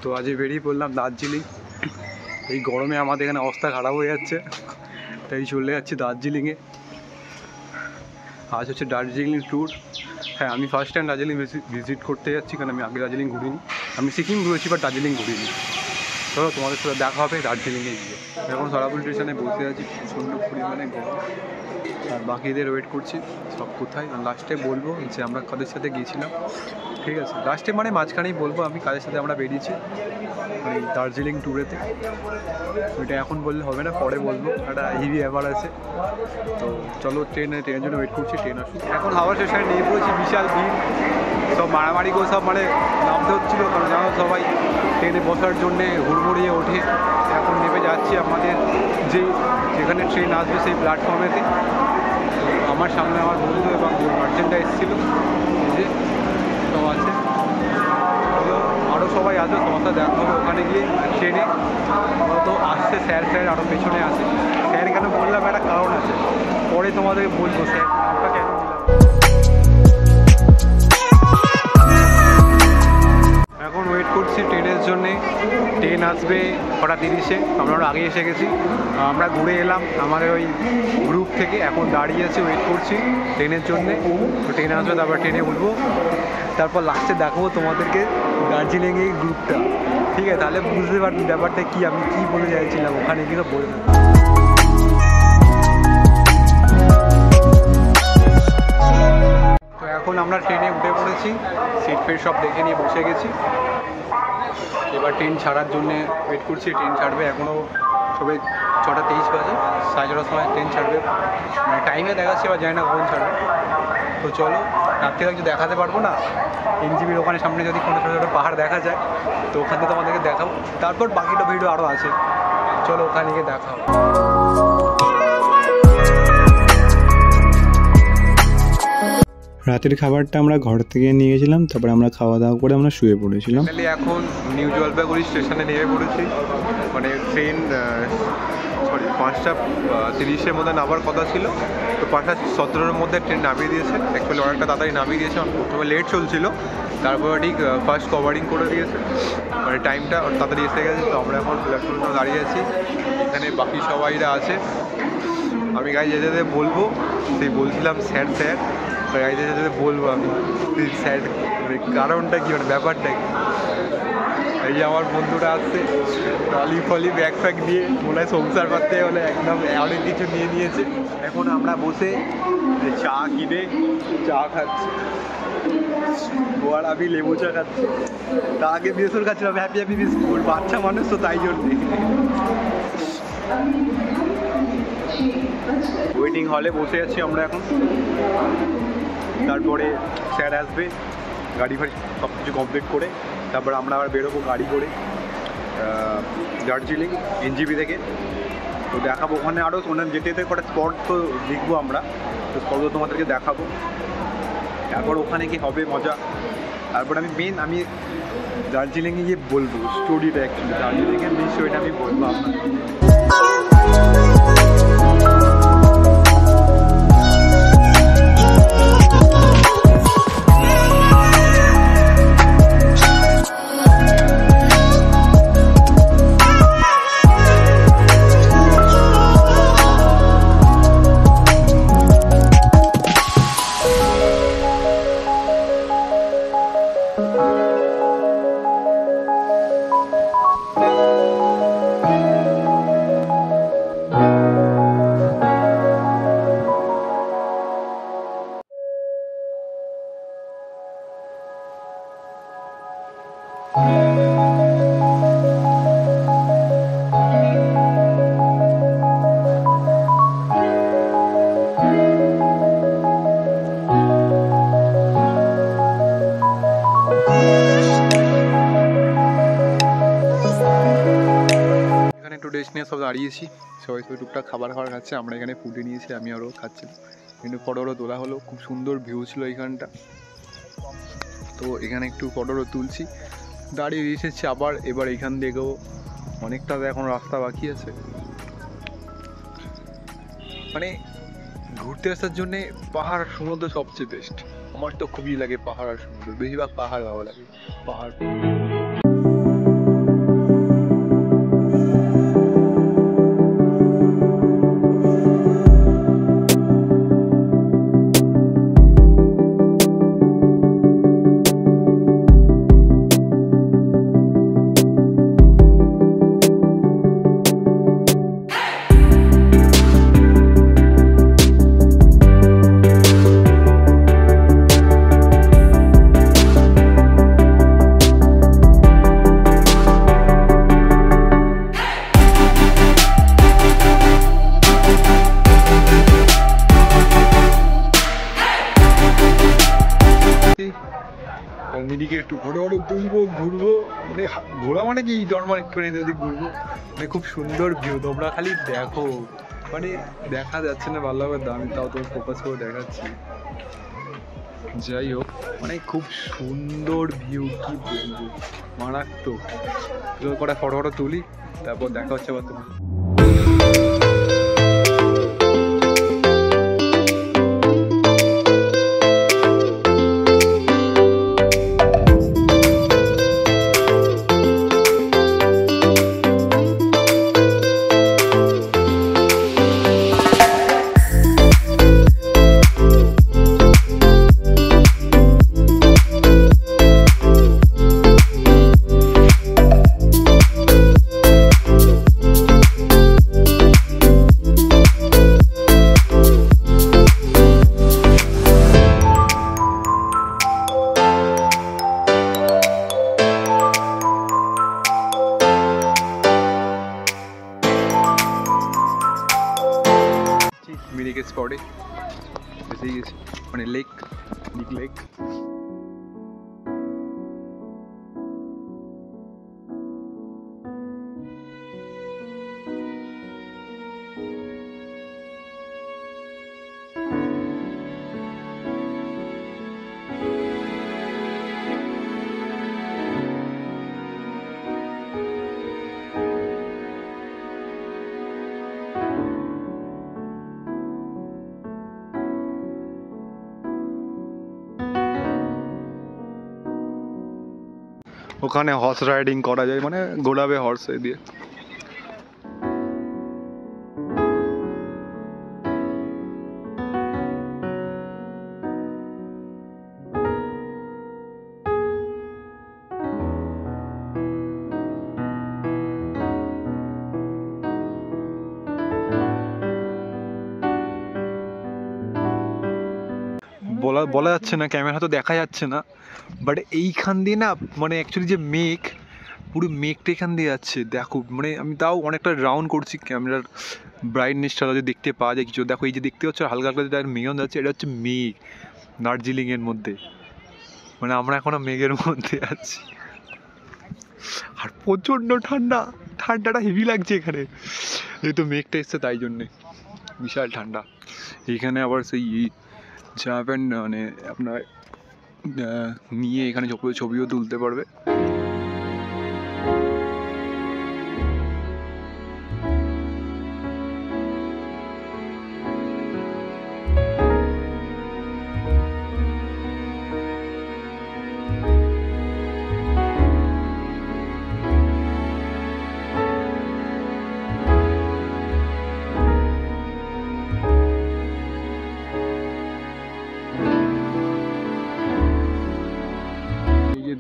তো আজকে বেরিয়ে পড়লাম দার্জিলিং। এই গরমে আমাদের এখানে অবস্থা খারাপ হয়ে যাচ্ছে, তাই চলে যাচ্ছি দার্জিলিংয়ে। আজ হচ্ছে দার্জিলিং ট্যুর। হ্যাঁ, আমি ফার্স্ট টাইম দার্জিলিং ভিজিট করতে যাচ্ছি, কারণ আমি আগে দার্জিলিং ঘুরিনি। আমি সিকিম ঘুরেছি বাট দার্জিলিং ঘুরিনি। চলো তোমাদের সাথে দেখা হবে দার্জিলিংয়ে গিয়ে। এখন সরাপুর স্টেশনে বসে আছি, প্রচণ্ড পরিমাণে গরম, আর বাকিদের ওয়েট করছি সব কোথায়। লাস্টে বলবো যে আমরা কাদের সাথে গিয়েছিলাম, ঠিক আছে? লাস্টে মানে মাঝখানেই বলবো আমি কাদের সাথে আমরা বেরিয়েছি মানে দার্জিলিং ট্যুরেতে। ওইটা এখন বললে হবে না, পরে বলবো, একটা হেভি ব্যাপার আছে। তো চলো ট্রেনের জন্য ওয়েট করছি, ট্রেন আসুন। এখন হাওড়া স্টেশনে নিয়ে পড়েছি, বিশাল ভিড়, সব মারামারি করে সব মানে নামতে হচ্ছিলো, কারণ জানো সবাই ট্রেনে বসার জন্যে হুড়মুড়িয়ে ওঠে। এখন নেমে যাচ্ছি আমাদের যেখানে ট্রেন আসবে সেই প্ল্যাটফর্মেতে। আমার সামনে আমার বন্ধু এবং গার্জেনটা এসেছিলো, যে সব আছে, আরও সবাই আসবে, সমস্যা দেখা হবে ওখানে গিয়ে ট্রেনে। তো আসছে স্যার আরও পেছনে আসে। স্যার কেন বললাম, একটা কারণ আছে, পরে তোমাদেরকে বলবো স্যার নামটা কেন নিলাম। এখন ওয়েট করছি ট্রেনের জন্যে। ট্রেন আসবে 6:30-এ, আমরা আগে এসে গেছি। আমরা ঘুরে এলাম আমাদের ওই গ্রুপ থেকে, এখন দাঁড়িয়ে আছি, ওয়েট করছি ট্রেনের জন্যে। তো ট্রেন আসবে, তারপর ট্রেনে উঠবো, তারপর লাস্টে দেখাবো তোমাদেরকে দার্জিলিংয়ে গ্রুপটা, ঠিক আছে? তাহলে বুঝতে পারবি ব্যাপারটা কী, আমি কী বলে চাইছিলাম ওখানে গিয়ে বলবো। তো এখন আমরা ট্রেনে উঠে পড়েছি, সিট ফিট সব দেখে নিয়ে বসে গেছি। এবার ট্রেন ছাড়ার জন্যে ওয়েট করছি। ট্রেন ছাড়বে, এখনও সবে 6:23 বাজে, 6:30 সময় ট্রেন ছাড়বে, মানে টাইমে দেখাচ্ছে, এবার জানি না কখন ছাড়বে। তো চলো, রাত্রে কিছু দেখাতে পারবো না, এনজিবির ওখানে সামনে যদি কোনো ছোটো ছোটো পাহাড় দেখা যায় তো ওখানে তোমাদেরকে দেখাবো। তারপর বাকিটা ভিডিও আরও আছে, চলো ওখানে গিয়ে দেখাও। রাতের খাবারটা আমরা ঘর থেকে নিয়ে গেছিলাম, তারপরে আমরা খাওয়া দাওয়া করে আমরা শুয়ে পড়েছিলাম। এখন নিউ জলপাইগুড়ি স্টেশনে নেমে পড়েছি, মানে ট্রেন 5:30-এর মধ্যে নামার কথা ছিল, তো 5:17-এর মধ্যে ট্রেন নামিয়ে দিয়েছে। অ্যাকচুয়ালি অনেকটা তাড়াতাড়ি নামিয়ে দিয়েছে, প্রথমে লেট চলছিল, তারপরে ঠিক ফার্স্ট কভারিং করে দিয়েছে, মানে টাইমটা তাড়াতাড়ি এসে গেছে। তো আমরা এখন প্ল্যাটফর্মে দাঁড়িয়ে আছি, এখানে বাকি সবাইরা আছে। আমি গাড়ি যেতে বলবো, সেই বলছিলাম স্যার গাড়িতে যেতে বলবো আমি স্যার, মানে কারণটা কী, মানে ব্যাপারটা কী। এই যে আমার বন্ধুরা আসছে, ট্রলি ফলি ব্যাগ ফ্যাগ নিয়ে, মনে হয় সংসার পাততে হলে একদম অনেক কিছু নিয়ে নিয়েছে। এখন আমরা বসে চা কিনে চা খাচ্ছি, আর আমি লেবু চা খাচ্ছি। তা আগে বিস্কুট খাচ্ছিলাম, হ্যাপি বিস্কুট, বাচ্চা মানুষ তো তাই জন্যে। ওয়েটিং হলে বসে আছি আমরা এখন, তারপরে স্যার আসবে, গাড়ি ফাড়ি সব কিছু কমপ্লিট করে তারপর আমরা আবার বেরোবো গাড়ি করে দার্জিলিং এনজিবি থেকে। তো দেখাবো ওখানে আরও ওখানে যেতে কটা স্পট তো লিখবো আমরা, তো স্পটগুলো তোমাদেরকে দেখাবো। তারপর ওখানে কি হবে মজা, তারপর আমি দার্জিলিংয়ে গিয়ে বলবো স্টোরিটা, অ্যাকচুয়ালি দার্জিলিংয়ের মেন স্টোরিটা আমি বলবো আপনাদের। ডেস্ক নিয়ে সব দাঁড়িয়েছি, সবাই টুকটাক খাবার খাচ্ছে, আমরা এখানে ফুটে নিয়েছি, আমি আরও খাচ্ছিলাম, কিন্তু ফটোরও তোলা হলো, খুব সুন্দর ভিউ ছিল এইখানটা। তো এখানে একটু ফটোরও তুলছি, দাঁড়িয়ে এসেছি আবার। এবার এখান থেকেও অনেকটা এখন রাস্তা বাকি আছে, মানে ঘুরতে আসার জন্যে পাহাড় আর সমুদ্র সবচেয়ে বেস্ট। আমার তো খুবই লাগে পাহাড় আর সমুদ্র, বেশিরভাগ পাহাড় ভালো লাগে, পাহাড়। একটু ফটো ফটো তুলবো, ঘুরবো, মানে ঘোরা মানে কি নর্মাল একটুখানি যদি ঘুরবো, মানে খুব সুন্দর ভিউ। তোমরা খালি দেখো, মানে দেখা যাচ্ছে না ভালোভাবে, আমি তাও তো ফোকাস করে দেখাচ্ছি। যাই হোক, মানে খুব সুন্দর ভিউ, কি বলবো, মারাত্মক। কটা ফটো ফটো তুলি, তারপর দেখা হচ্ছে আবার তোমার। মিরিকে স্পটে এসেই গেছি, মানে লেক, বিগ লেক। ওখানে হর্স রাইডিং করা যায়, মানে গোলাবে হর্স দিয়ে। বলা যাচ্ছে না, ক্যামেরা তো দেখা যাচ্ছে না, বাট এইখান দিয়ে না, মানে অ্যাকচুয়ালি যে মেঘ, পুরো মেঘটা এখান দিয়ে যাচ্ছে। দেখো, মানে আমি তাও অনেকটা রাউন্ড করছি ক্যামেরার ব্রাইটনেসটা যদি দেখতে পাওয়া যায় কিছু। দেখো, এই যে দেখতে পাচ্ছ হালকা হালকা যেটা মেঘ যাচ্ছে, এটা হচ্ছে মেঘ দার্জিলিংয়ের মধ্যে। মানে আমরা এখনো মেঘের মধ্যে আছি, আর প্রচণ্ড ঠান্ডা, ঠান্ডাটা হেভি লাগছে এখানে, যেহেতু মেঘটা এসছে তাই জন্যে বিশাল ঠান্ডা। এইখানে আবার সেই জামা প্যান্ট মানে আপনার নিয়ে এখানে ছবিও তুলতে পারবে।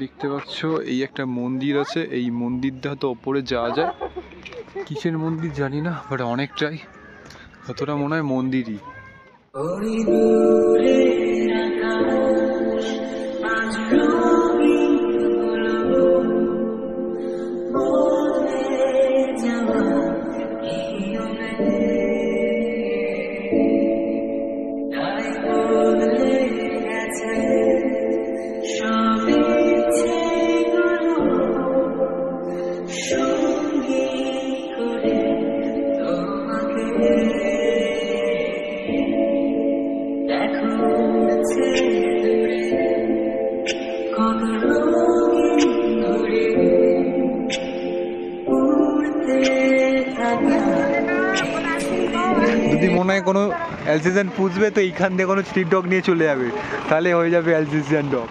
দেখতে পাচ্ছ এই একটা মন্দির আছে, এই মন্দিরটা হয়তো ওপরে যাওয়া যায়, কিসের মন্দির জানি না, বাট অনেকটাই, যতটা মনে হয় মন্দিরই। যদি মনে হয় কোনো অ্যালসেশিয়ান পুষবে তো এইখান দিয়ে কোনো স্ট্রিট ডগ নিয়ে চলে যাবে, তাহলে হয়ে যাবে অ্যালসেশিয়ান ডগ।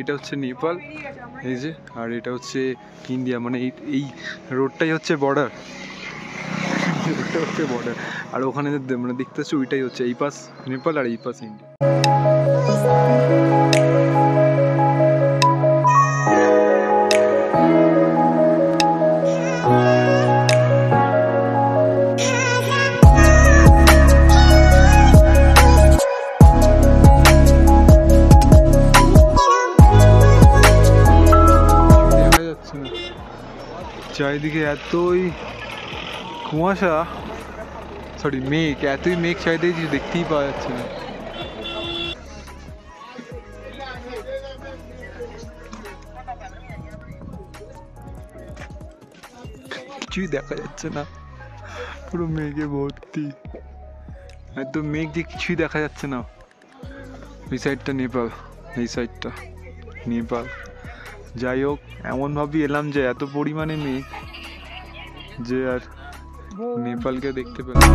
এটা হচ্ছে নেপাল, এই যে, আর এটা হচ্ছে ইন্ডিয়া, মানে এই রোডটাই হচ্ছে বর্ডার। ওটা হচ্ছে বর্ডার। আর ওখানে মানে দেখতে পাচ্ছি ওইটাই হচ্ছে এই পাশ নেপাল আর এই পাশ ইন্ডিয়া। চারিদিকে এতই কুয়াশা, সরি মেঘ, এতই মেঘ চারিদিকে কিছু দেখতেই পাওয়া যাচ্ছে না। কিছুই দেখা যাচ্ছে না, পুরো মেঘে ভর্তি, এত মেঘ যে কিছুই দেখা যাচ্ছে না। এই সাইডটা নেপাল, এই সাইডটা নেপাল। যাই হোক, এমনভাবে এলাম যে এত পরিমাণে মেঘ যে আর নেপালকে দেখতে পেলাম।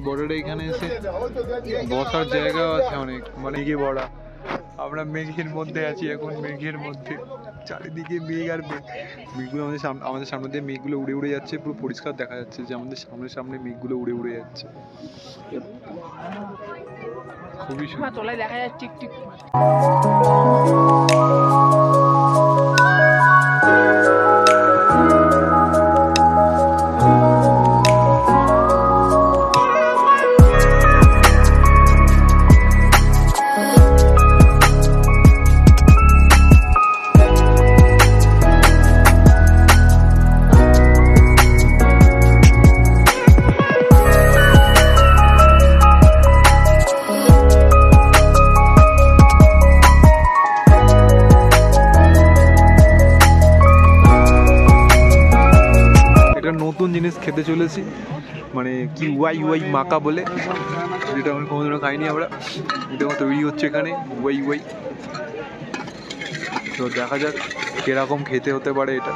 বর্ডারে এখানে এসে বসার জায়গাও আছে অনেক, মানে মেঘে ভরা। আমরা মেঘের মধ্যে আছি এখন, মেঘের মধ্যে চারিদিকে মেঘ আর মেঘ। মেঘগুলো আমাদের সামনে দিয়ে মেঘগুলো উড়ে উড়ে যাচ্ছে, পুরো পরিষ্কার দেখা যাচ্ছে যে আমাদের সামনে মেঘগুলো উড়ে উড়ে যাচ্ছে। খুবই সুন্দর দেখা যাচ্ছে। নতুন জিনিস খেতে চলেছি, মানে কি ওয়াই মাকা বলে, যেটা আমি কোনোদিনও খাইনি আমরা। এটা তৈরি হচ্ছে এখানে ওয়াই। তো দেখা যাক কিরকম খেতে হতে পারে এটা।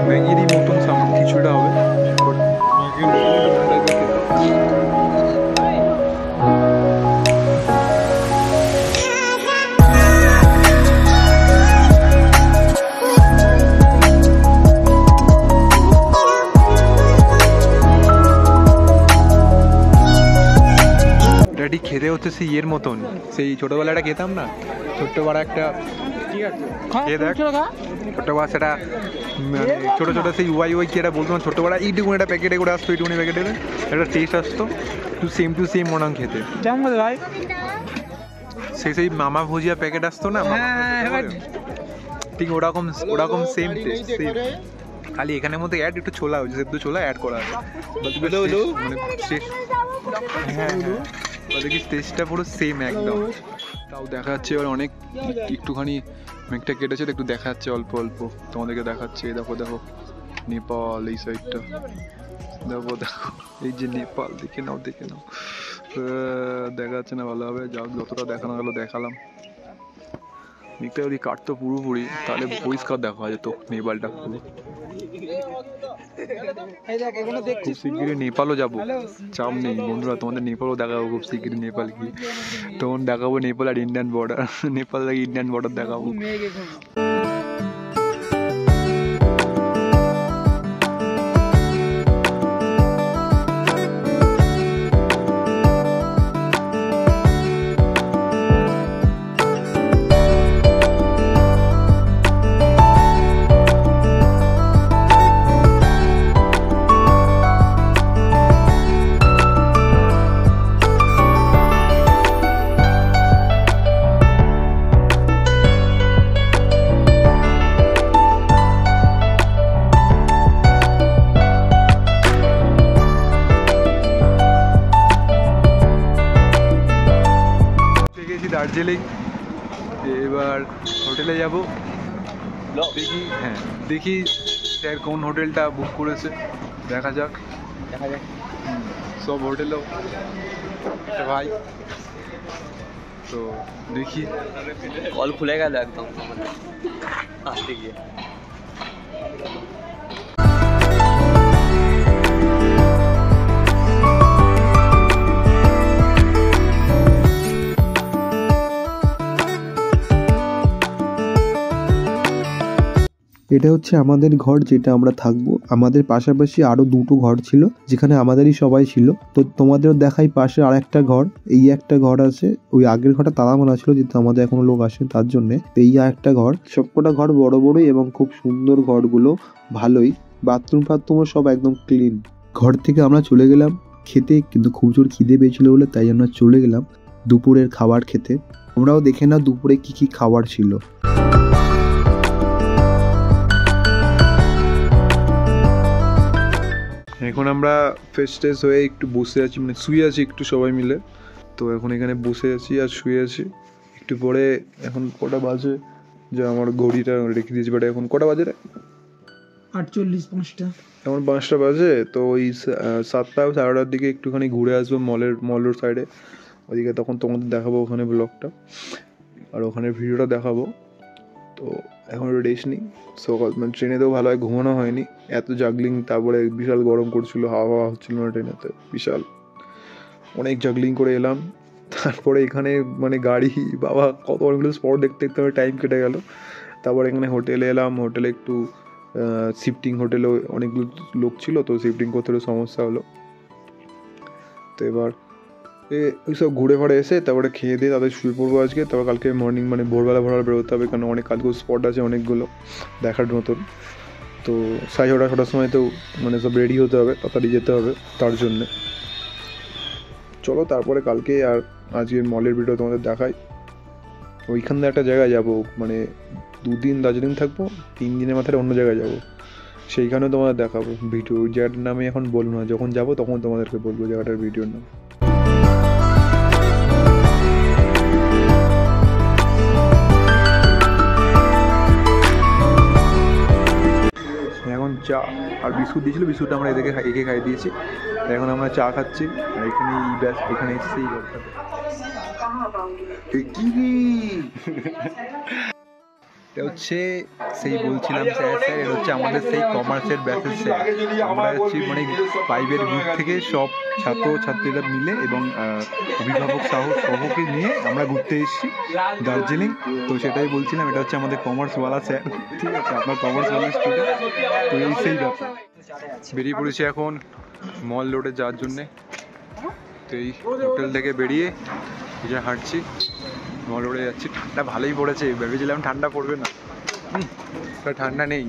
ম্যাগিরই মতন সাউন্ড কিছুটা হবে। ঠিক খেতে হচ্ছে সেই ইয়ের মতন, সেই ছোটবেলাটা খেতাম না, ছোট্ট বড় একটা, ঠিক আছে ছোট্ট বড় সেটা ছোটো ছোটো সেই ওয়াই কি এটা বলতো না, ছোট্ট বড় এইটুকুন একটা প্যাকেটে করে আসতো, এইটুকুনি প্যাকেটে একটা টেস্ট আসতো, টু সেম মনে খেতে। ভাই সেই মামা ভুজিয়া প্যাকেট আসতো না, ঠিক ওরকম সেম টেস্ট, খালি এখানের মধ্যে অ্যাড একটু ছোলা হয়েছে, সেদ্ধ ছোলা অ্যাড করা আছে, মানে দেখি টেস্টটা পুরো সেম একদম। তাও দেখা যাচ্ছে এবার অনেক একটুখানি মেঘটা কেটেছে, একটু দেখা যাচ্ছে অল্প তোমাদেরকে দেখাচ্ছে। দেখো নেপাল এই সাইডটা, দেখো এই যে নেপাল, দেখে নাও দেখা যাচ্ছে না ভালোভাবে, যতটা দেখানো গেলো দেখালাম। মেঘটা যদি কাটতো পুরোপুরি তাহলে পরিষ্কার দেখা যেত নেপালটা পুরো। খুব শিগগিরই নেপালও যাবো, চাপ নেই বন্ধুরা, তোমাদের নেপালও দেখাবো খুব শিগগিরই। নেপাল কি তখন দেখাবো, নেপাল আর ইন্ডিয়ান বর্ডার, নেপাল থেকে ইন্ডিয়ান বর্ডার দেখাবো। দার্জিলিং, এবার হোটেলে যাব, দেখি স্যার কোন হোটেলটা বুক করেছে, দেখা যাক। সব হোটেলও ভাই তো দেখি কল খুলে গেল একদম আসতে গিয়ে। এটা হচ্ছে আমাদের ঘর, যেটা আমরা থাকবো। আমাদের পাশাপাশি আরো দুটো ঘর ছিল, যেখানে আমাদেরই সবাই ছিল। তো তোমাদেরও দেখাই, পাশে আর একটা ঘর, এই একটা ঘর আছে। ওই আগের ঘরটা তালা মারা ছিল, যেহেতু আমাদের এখনো লোক আসে তার জন্য। এই আর একটা ঘর, সবকটা ঘর বড় বড়ই এবং খুব সুন্দর ঘরগুলো, ভালোই। বাথরুমও সব একদম ক্লিন। ঘর থেকে আমরা চলে গেলাম খেতে, কিন্তু খুব জোর খিদে পেয়েছিল বলে তাই আমরা চলে গেলাম দুপুরের খাবার খেতে। আমরাও দেখে না দুপুরে কি কি খাবার ছিল। এখন আমরা ফ্রেশ ট্রেশ হয়ে একটু বসে আছি, মানে শুয়ে আছি একটু সবাই মিলে। তো এখন এখানে বসে আছি আর শুয়ে আছি। একটু পরে এখন কটা বাজে, যে আমার ঘড়িটা রেখে দিয়েছি, বাট এখন কটা বাজে রে? 48-5টা। এখন 5টা বাজে। তো ওই 7টা 8:30 দিকে একটুখানি ঘুরে আসবো মল রোড সাইডে ওইদিকে, তখন তোমাদের দেখাবো ওখানে ব্লগটা আর ওখানে ভিডিওটা দেখাবো। তো এখন রেস্ট নিই। সকাল মানে ট্রেনেতেও ভালো হয় ঘুমানো হয়নি, এত জাগলিং, তারপরে বিশাল গরম করছিল, হাওয়া হচ্ছিল না ট্রেনেতে, বিশাল অনেক জাগলিং করে এলাম। তারপরে এখানে মানে গাড়ি বাবা কত অনেকগুলো স্পট দেখতে দেখতে আমার টাইম কেটে গেল। তারপর এখানে হোটেলে এলাম, হোটেলে একটু শিফটিং, হোটেলে অনেকগুলো লোক ছিল তো শিফটিং করতে সমস্যা হলো। তো এবার ওইসব ঘুরে ফাড়ে এসে তারপরে খেয়ে দিয়ে তাদের শুয়ে পড়বো আজকে। তারপর কালকে মর্নিং মানে ভোরবেলা বেরোতে হবে, কারণ অনেক কালকে স্পট আছে অনেকগুলো দেখার মতন। তো 6:30-7টার সময় তো মানে সব রেডি হতে হবে, তাড়াতাড়ি যেতে হবে তার জন্যে। চলো তারপরে কালকে আর আজকে মলের ভিডিও তোমাদের দেখাই। ওইখান থেকে একটা জায়গায় যাবো, মানে 2 দিন দার্জিলিং থাকবো, 3 দিনের মাথায় অন্য জায়গায় যাবো, সেইখানেও তোমাদের দেখাবো ভিডিও। জায়গাটার নামে এখন বলবো না, যখন যাবো তখন তোমাদেরকে বলবো জায়গাটার ভিডিওর নাম। এখন চা আর বিস্কুট দিয়েছিল, বিস্কুটটা আমরা একে খাইয়ে দিয়েছি। এখন আমরা চা খাচ্ছি আর এখানে এখানে এসেছি এই ঘরটাতে। এটা হচ্ছে সেই বলছিলাম স্যার এটা হচ্ছে আমাদের সেই কমার্সের ব্যাচের স্যার। আমরা হচ্ছি মানে 5-এর গ্রুপ থেকে সব ছাত্রছাত্রীরা মিলে এবং অভিভাবক সহকে নিয়ে আমরা ঘুরতে এসেছি দার্জিলিং। তো সেটাই বলছিলাম, এটা হচ্ছে আমাদের কমার্সওয়ালা স্যার, ঠিক আছে, আপনার কমার্সওয়ালা স্টুডেন্ট। তো এই সেই ব্যাপার, বেরিয়ে পড়েছি এখন মল রোডে যাওয়ার জন্যে। তো এই হোটেল থেকে বেরিয়ে যা হাঁটছি মল রোডে যাচ্ছি। ঠান্ডা ভালোই পড়েছে, ভেবেছিলাম ঠান্ডা পড়বে না, ঠান্ডা নেই,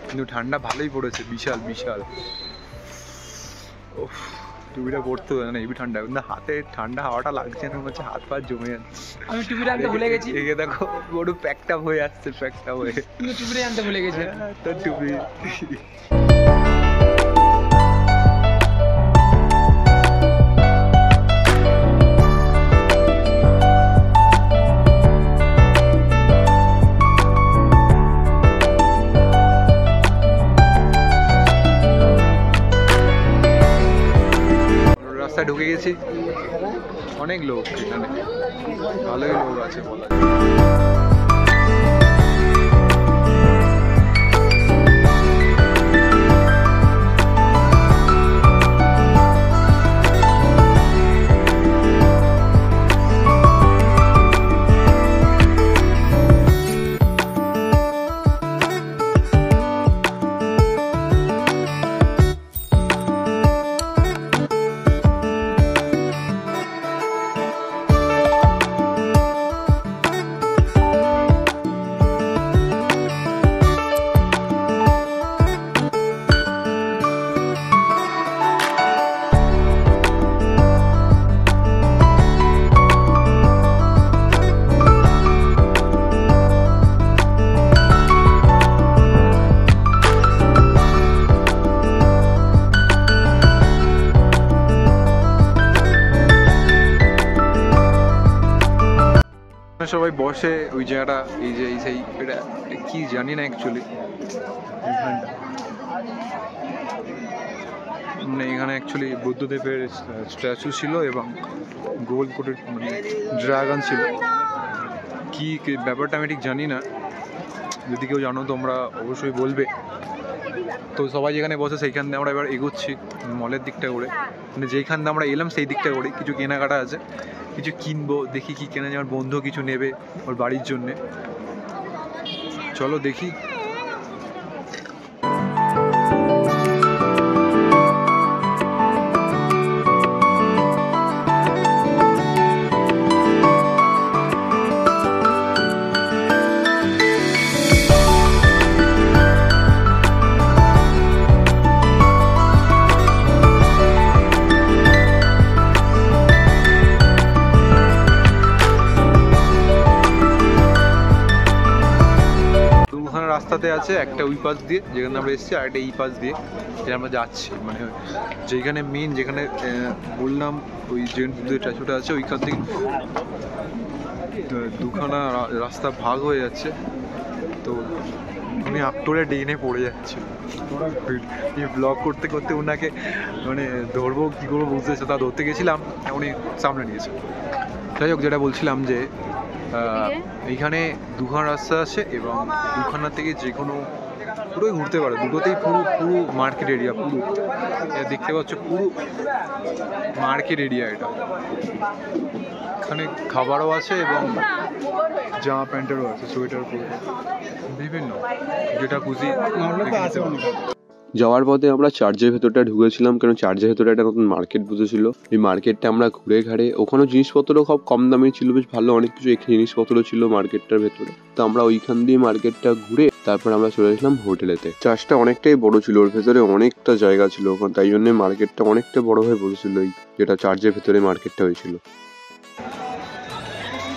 কিন্তু ঠান্ডা ভালোই পড়েছে, বিশাল বিশাল। ওফ, টুপিটা পড়তে হবে না, এবি ঠান্ডা, কিন্তু হাতে ঠান্ডা হাওয়াটা লাগছে না, হচ্ছে হাত পা জমে যাচ্ছে। আমি টুপিটা আনতে ভুলে গেছি, এদিকে দেখো বড় প্যাকটা হয়ে আসছে, প্যাকটা হয়ে। কিন্তু টুপিটা আনতে ভুলে গেছি। তো টুপি রাস্তায় ঢুকে গেছি, অনেক লোক এখানে, ভালোই লোক আছে বলা যায়। সবাই বসে ওই জায়গাটা, এই যে এই সেই এটা কি জানি না অ্যাকচুয়ালি, মানে এখানে অ্যাকচুয়ালি বুদ্ধদেবের স্ট্যাচু ছিল এবং গোল করে মানে ড্রাগন ছিল। কি ব্যাপারটা আমি ঠিক জানি না, যদি কেউ জানো তোমরা অবশ্যই বলবে। তো সবাই যেখানে বসে সেইখান দিয়ে আমরা এবার এগোচ্ছি মলের দিকটা করে, মানে যেইখান দিয়ে আমরা এলাম সেই দিকটা করে। কিছু কেনাকাটা আছে, কিছু কিনবো, দেখি কি কেনা যায়। আমার বন্ধু কিছু নেবে ওর বাড়ির জন্যে, চলো দেখি। রাস্তাতে আছে একটা ওই পাশ দিয়ে যেখানে আমরা এসেছি, আর একটা এই পাশ দিয়ে যেখানে আমরা যাচ্ছি, মানে যেখানে মেন যেখানে বললাম ওই যে স্ট্যাচুটা আছে ওইখান থেকে দুখানা রাস্তা ভাগ হয়ে যাচ্ছে। তো উনি আপটোরে ডেনে পড়ে যাচ্ছে, ব্লগ করতে করতে ওনাকে মানে ধরবো কী করবো বুঝতেছে, তা ধরতে গেছিলাম উনি সামনে নিয়েছে। যাই হোক, যেটা বলছিলাম যে এইখানে দুখানা রাস্তা আছে এবং দুখানা থেকে যে কোনো পুরোই ঘুরতে পারে, দুটোতেই পুরো পুরো মার্কেট এরিয়া, পুরো দেখতে পাচ্ছ পুরো মার্কেট এরিয়া। এটা এখানে খাবারও আছে এবং জামা প্যান্টেরও আছে, সোয়েটার পরে বিভিন্ন যেটা খুশি। যাওয়ার পথে আমরা চার্চের ভেতরটা ঢুকেছিলাম, কারণ চার্চের ভেতরে একটা নতুন মার্কেট বসেছিল। এই মার্কেটটা আমরা ঘুরে ঘাড়ে, ওখানেও জিনিসপত্র খুব কম দামে ছিল, বেশ ভালো অনেক কিছু জিনিসপত্র ছিল মার্কেটটার ভেতরে। তো আমরা ওইখান দিয়ে মার্কেটটা ঘুরে তারপর আমরা চলে গেছিলাম হোটেলেতে। চার্চটা অনেকটাই বড় ছিল, ওর ভেতরে অনেকটা জায়গা ছিল ওখানে, তাই জন্য মার্কেটটা অনেকটা বড় হয়ে বসেছিল, এই যেটা চার্চের ভেতরে মার্কেটটা হয়েছিল।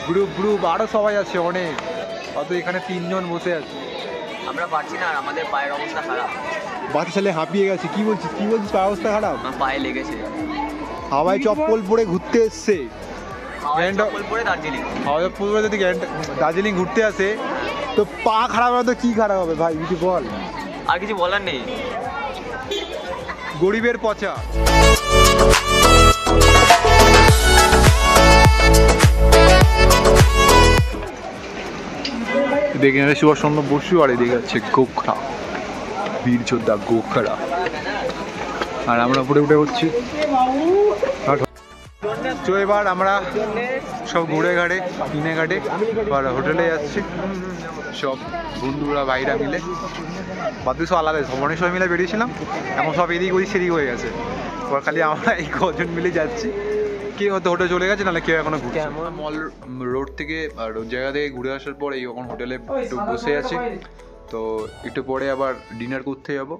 গ্রুপ গ্রুপ আরো সবাই আছে অনেক, অত এখানে 3 জন বসে আছে। আমরা পারছি না, আর আমাদের পায়ের অবস্থা খারাপ। বাচ্চা ছেলে হাঁপিয়ে গেছে। কি বলছিস পায়ের অবস্থা খারাপ? আমার পায়ে লেগেছে। হাওয়াই চপ্পল পরে ঘুরতে এসছে, চপ্পল পরে দার্জিলিং। হাওয়াই চপ্পল পরে যদি দার্জিলিং ঘুরতে আসে তো পা খারাপ হবে তো কি খারাপ হবে ভাই, কিছু বল। আর কিছু বলার নেই, গরিবের পচা। দেখে সুভাষচন্দ্র বসু, আর এদিকে আছে গোখরা, বীর যোদ্ধা গোখরা। আর আমরা উপরে উঠে উঠছি। তো এবার আমরা সব ঘুরে ঘাড়ে কিনে ঘাটে আর হোটেলে যাচ্ছি, সব বন্ধুরা ভাইরা মিলে। বাদ সব আলাদা, ভ্রমণের সবাই মিলে বেরিয়েছিলাম, এখন সব এদিক ওদিক সেদিক হয়ে গেছে। এবার খালি আমরা এই কজন মিলে যাচ্ছি, কেউ হয়তো হোটেল চলে গেছে, নাহলে কেউ এখনো ঘুরছে। মল রোড থেকে আর জায়গা থেকে ঘুরে আসার পরে এখন হোটেলে একটু বসে আছি। তো একটু পরে আবার ডিনার করতে যাব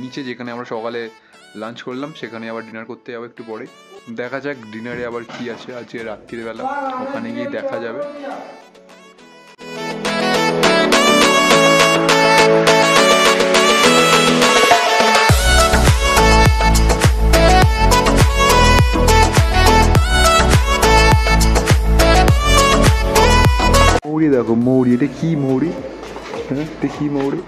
নিচে, যেখানে আমরা সকালে লাঞ্চ করলাম সেখানে আবার ডিনার করতে যাবো একটু পরে। দেখা যাক ডিনারে আবার কি আছে আজকে রাত্রিবেলা, ওখানে গিয়ে দেখা যাবে। মৌরি দেখো, মৌরি, এটা কি মৌরি? হ্যাঁ, এটা কি মৌরি?